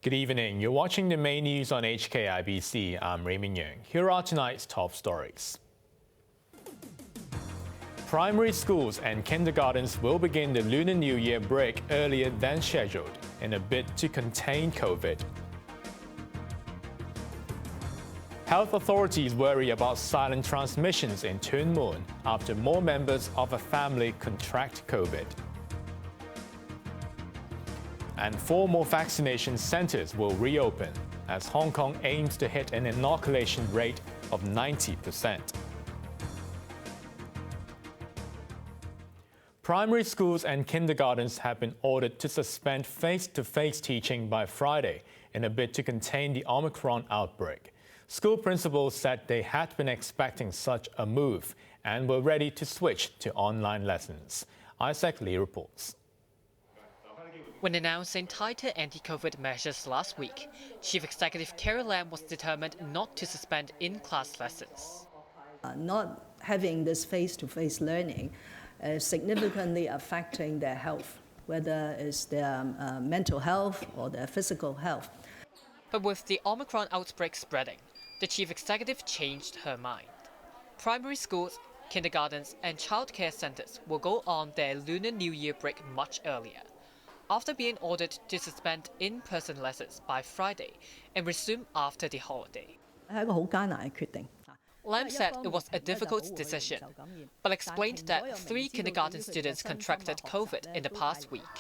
Good evening. You're watching the main news on HKIBC. I'm Raymond Yeung. Here are tonight's top stories. Primary schools and kindergartens will begin the Lunar New Year break earlier than scheduled in a bid to contain COVID. Health authorities worry about silent transmissions in Tuen Mun after more members of a family contract COVID. And 4 more vaccination centers will reopen as Hong Kong aims to hit an inoculation rate of 90%. Primary schools and kindergartens have been ordered to suspend face-to-face teaching by Friday in a bid to contain the Omicron outbreak. School principals said they had been expecting such a move and were ready to switch to online lessons. Isaac Lee reports. When announcing tighter anti-COVID measures last week, Chief Executive Carrie Lam was determined not to suspend in-class lessons. Not having this face-to-face learning is significantly affecting their health, whether it's their mental health or their physical health. But with the Omicron outbreak spreading, the Chief Executive changed her mind. Primary schools, kindergartens and childcare centres will go on their Lunar New Year break much earlier, after being ordered to suspend in-person lessons by Friday and resume after the holiday. Lam said it was a difficult decision, but explained that 3 kindergarten students contracted COVID in the past week.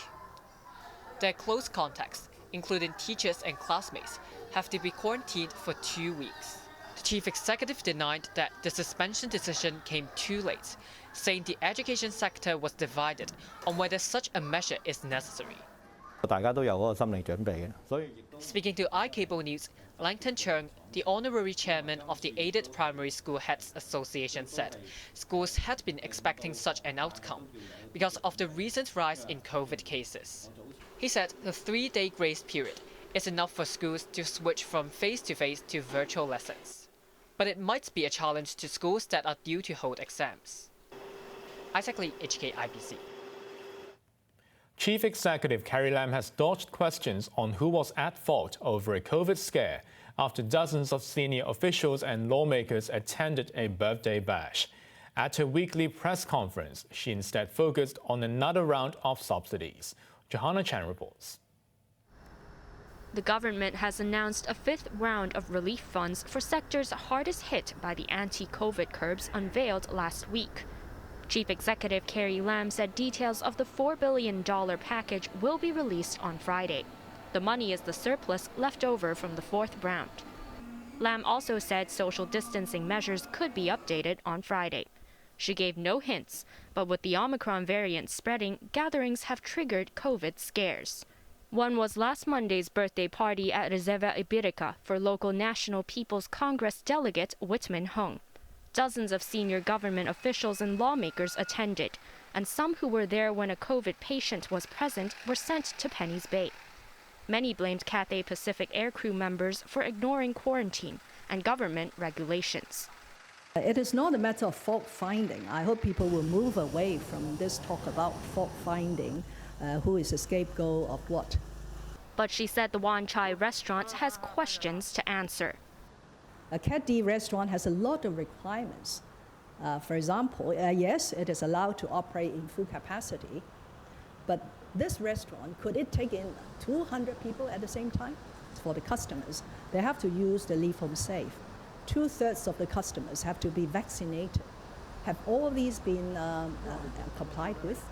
Their close contacts, including teachers and classmates, have to be quarantined for 2 weeks. The Chief Executive denied that the suspension decision came too late, saying the education sector was divided on whether such a measure is necessary. Speaking to iCable News, Langton Cheung, the honorary chairman of the Aided Primary School Heads Association, said schools had been expecting such an outcome because of the recent rise in COVID cases. He said the 3-day grace period is enough for schools to switch from face-to-face to virtual lessons. But it might be a challenge to schools that are due to hold exams. Isaac Lee, HKIBC. Chief Executive Carrie Lam has dodged questions on who was at fault over a COVID scare after dozens of senior officials and lawmakers attended a birthday bash. At her weekly press conference, she instead focused on another round of subsidies. Johanna Chan reports. The government has announced a 5th round of relief funds for sectors hardest hit by the anti-COVID curbs unveiled last week. Chief Executive Carrie Lam said details of the $4 billion package will be released on Friday. The money is the surplus left over from the 4th round. Lam also said social distancing measures could be updated on Friday. She gave no hints, but with the Omicron variant spreading, gatherings have triggered COVID scares. One was last Monday's birthday party at Reserva Iberica for local National People's Congress delegate Whitman Hung. Dozens of senior government officials and lawmakers attended, and some who were there when a COVID patient was present were sent to Penny's Bay. Many blamed Cathay Pacific aircrew members for ignoring quarantine and government regulations. It is not a matter of fault finding. I hope people will move away from this talk about fault finding, who is the scapegoat of what. But she said the Wan Chai restaurant has questions to answer. A Cat D restaurant has a lot of requirements. For example, yes, it is allowed to operate in full capacity, but this restaurant, could it take in 200 people at the same time? For the customers, they have to use the Leave Home Safe. 2/3 of the customers have to be vaccinated. Have all of these been complied with?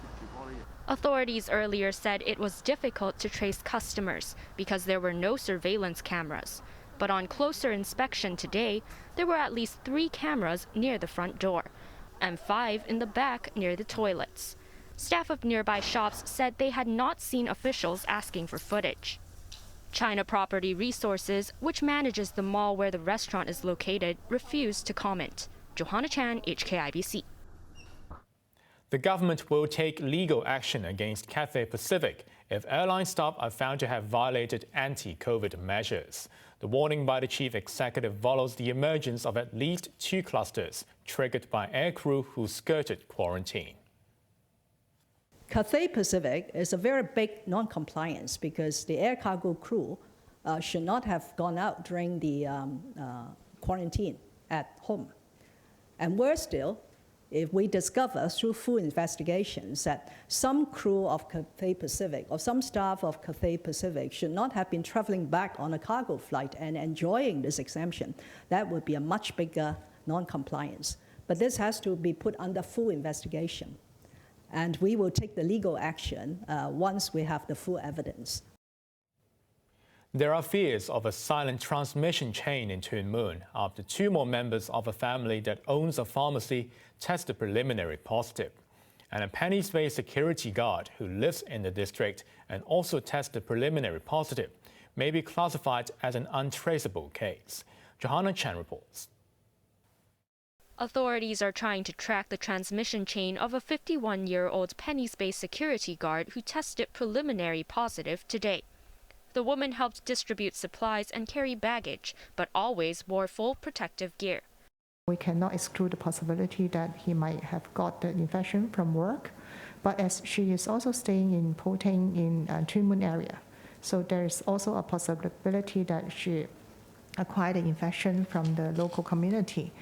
Authorities earlier said it was difficult to trace customers because there were no surveillance cameras. But on closer inspection today, there were at least 3 cameras near the front door and 5 in the back near the toilets. Staff of nearby shops said they had not seen officials asking for footage. China Property Resources, which manages the mall where the restaurant is located, refused to comment. Johanna Chan, HKIBC. The government will take legal action against Cathay Pacific if airline staff are found to have violated anti-COVID measures. The warning by the chief executive follows the emergence of at least 2 clusters triggered by aircrew who skirted quarantine. Cathay Pacific is a very big non-compliance because the air cargo crew should not have gone out during the quarantine at home. And worse still, if we discover through full investigations that some crew of Cathay Pacific or some staff of Cathay Pacific should not have been traveling back on a cargo flight and enjoying this exemption, that would be a much bigger non-compliance. But this has to be put under full investigation. And we will take the legal action once we have the full evidence. There are fears of a silent transmission chain in Tuen Mun after 2 more members of a family that owns a pharmacy tested preliminary positive. And a penny-based security guard who lives in the district and also tested preliminary positive may be classified as an untraceable case. Johanna Chan reports. Authorities are trying to track the transmission chain of a 51-year-old penny-based security guard who tested preliminary positive today. The woman helped distribute supplies and carry baggage, but always wore full protective gear. We cannot exclude the possibility that he might have got the infection from work, but as she is also staying in Poteng in Tuen Mun area, so there is also a possibility that she acquired the infection from the local community.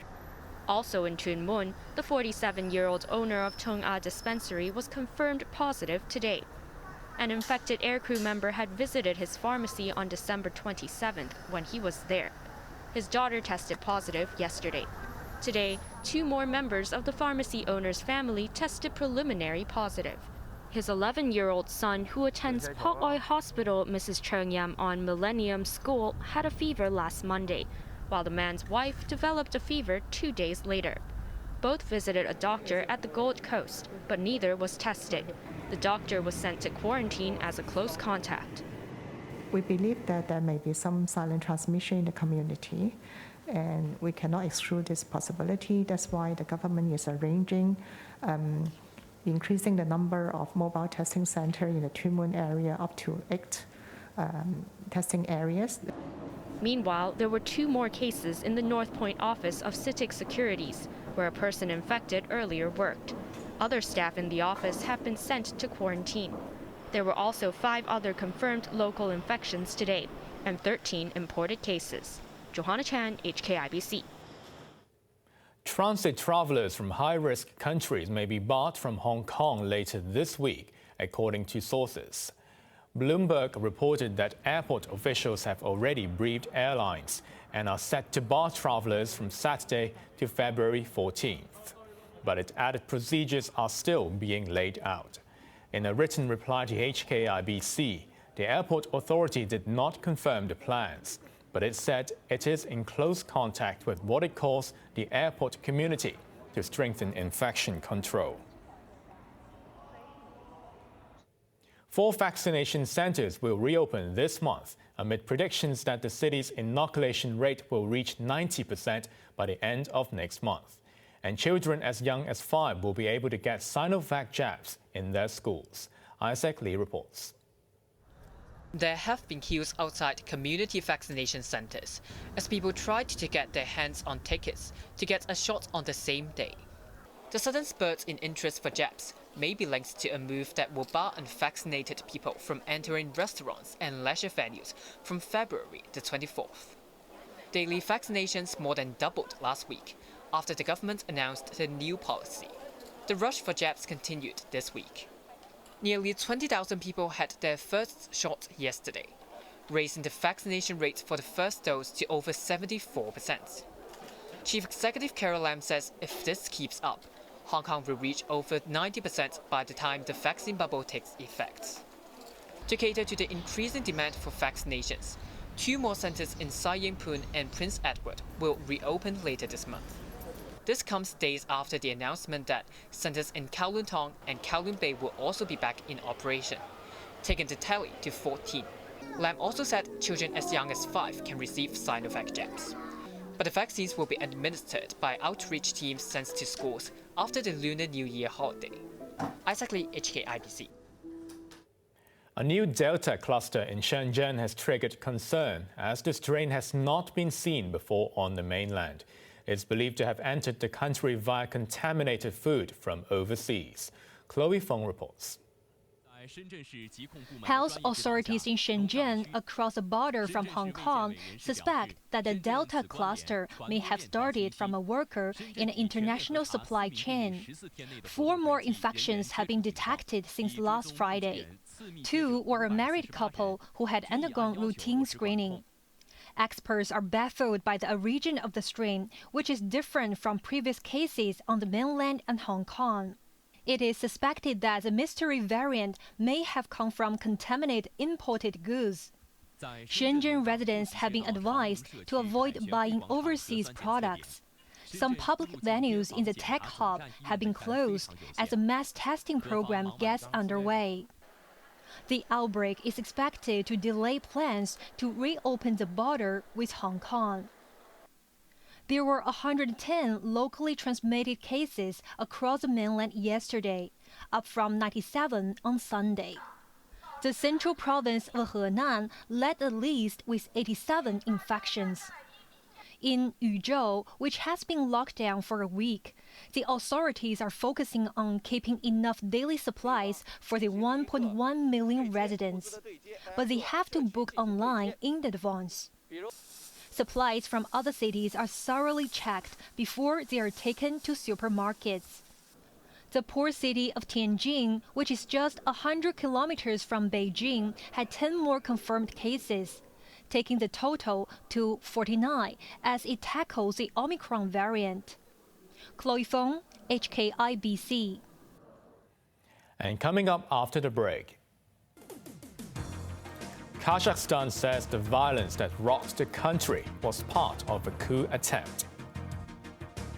Also in Tuen Mun, the 47-year-old owner of Tung A dispensary was confirmed positive today. An infected aircrew member had visited his pharmacy on December 27th when he was there. His daughter tested positive yesterday. Today, 2 more members of the pharmacy owner's family tested preliminary positive. His 11-year-old son, who attends Pak Oi Hospital Mrs. Cheung Yam on Millennium School, had a fever last Monday, while the man's wife developed a fever 2 days later. Both visited a doctor at the Gold Coast, but neither was tested. The doctor was sent to quarantine as a close contact. We believe that there may be some silent transmission in the community, and we cannot exclude this possibility. That's why the government is arranging increasing the number of mobile testing centers in the Tuen Mun area up to 8 testing areas. Meanwhile, there were 2 more cases in the North Point office of CITIC Securities, where a person infected earlier worked. Other staff in the office have been sent to quarantine. There were also 5 other confirmed local infections today and 13 imported cases. Johanna Chan, HKIBC. Transit travelers from high-risk countries may be barred from Hong Kong later this week, according to sources. Bloomberg reported that airport officials have already briefed airlines and are set to bar travelers from Saturday to February 14th. But it added procedures are still being laid out. In a written reply to HKIBC, the airport authority did not confirm the plans, but it said it is in close contact with what it calls the airport community to strengthen infection control. 4 vaccination centers will reopen this month amid predictions that the city's inoculation rate will reach 90% by the end of next month. And children as young as 5 will be able to get Sinovac jabs in their schools. Isaac Lee reports. There have been queues outside community vaccination centers as people tried to get their hands on tickets to get a shot on the same day. The sudden spurt in interest for jabs may be linked to a move that will bar unvaccinated people from entering restaurants and leisure venues from February the 24th. Daily vaccinations more than doubled last week after the government announced the new policy. The rush for jabs continued this week. Nearly 20,000 people had their first shot yesterday, raising the vaccination rate for the first dose to over 74%. Chief Executive Carrie Lam says if this keeps up, Hong Kong will reach over 90% by the time the vaccine bubble takes effect. To cater to the increasing demand for vaccinations, 2 more centers in Sai Ying Pun and Prince Edward will reopen later this month. This comes days after the announcement that centers in Kowloon Tong and Kowloon Bay will also be back in operation, taking the tally to 14. Lam also said children as young as 5 can receive Sinovac jabs. But the vaccines will be administered by outreach teams sent to schools after the Lunar New Year holiday. Isaac Lee, HKIBC. A new Delta cluster in Shenzhen has triggered concern as the strain has not been seen before on the mainland. It's believed to have entered the country via contaminated food from overseas. Chloe Fong reports. Health authorities in Shenzhen, across the border from Hong Kong, suspect that the Delta cluster may have started from a worker in an international supply chain. 4 more infections have been detected since last Friday. 2 were a married couple who had undergone routine screening. Experts are baffled by the origin of the strain, which is different from previous cases on the mainland and Hong Kong. It is suspected that the mystery variant may have come from contaminated imported goods. Shenzhen residents have been advised to avoid buying overseas products. Some public venues in the tech hub have been closed as the mass testing program gets underway. The outbreak is expected to delay plans to reopen the border with Hong Kong. There were 110 locally transmitted cases across the mainland yesterday, up from 97 on Sunday. The central province of Henan led the list with 87 infections. In Yuzhou, which has been locked down for a week, the authorities are focusing on keeping enough daily supplies for the 1.1 million residents, but they have to book online in advance. Supplies from other cities are thoroughly checked before they are taken to supermarkets. The port city of Tianjin, which is just 100 kilometers from Beijing, had 10 more confirmed cases, taking the total to 49 as it tackles the Omicron variant. Chloe Feng, HKIBC. And coming up after the break, Kazakhstan says the violence that rocked the country was part of a coup attempt.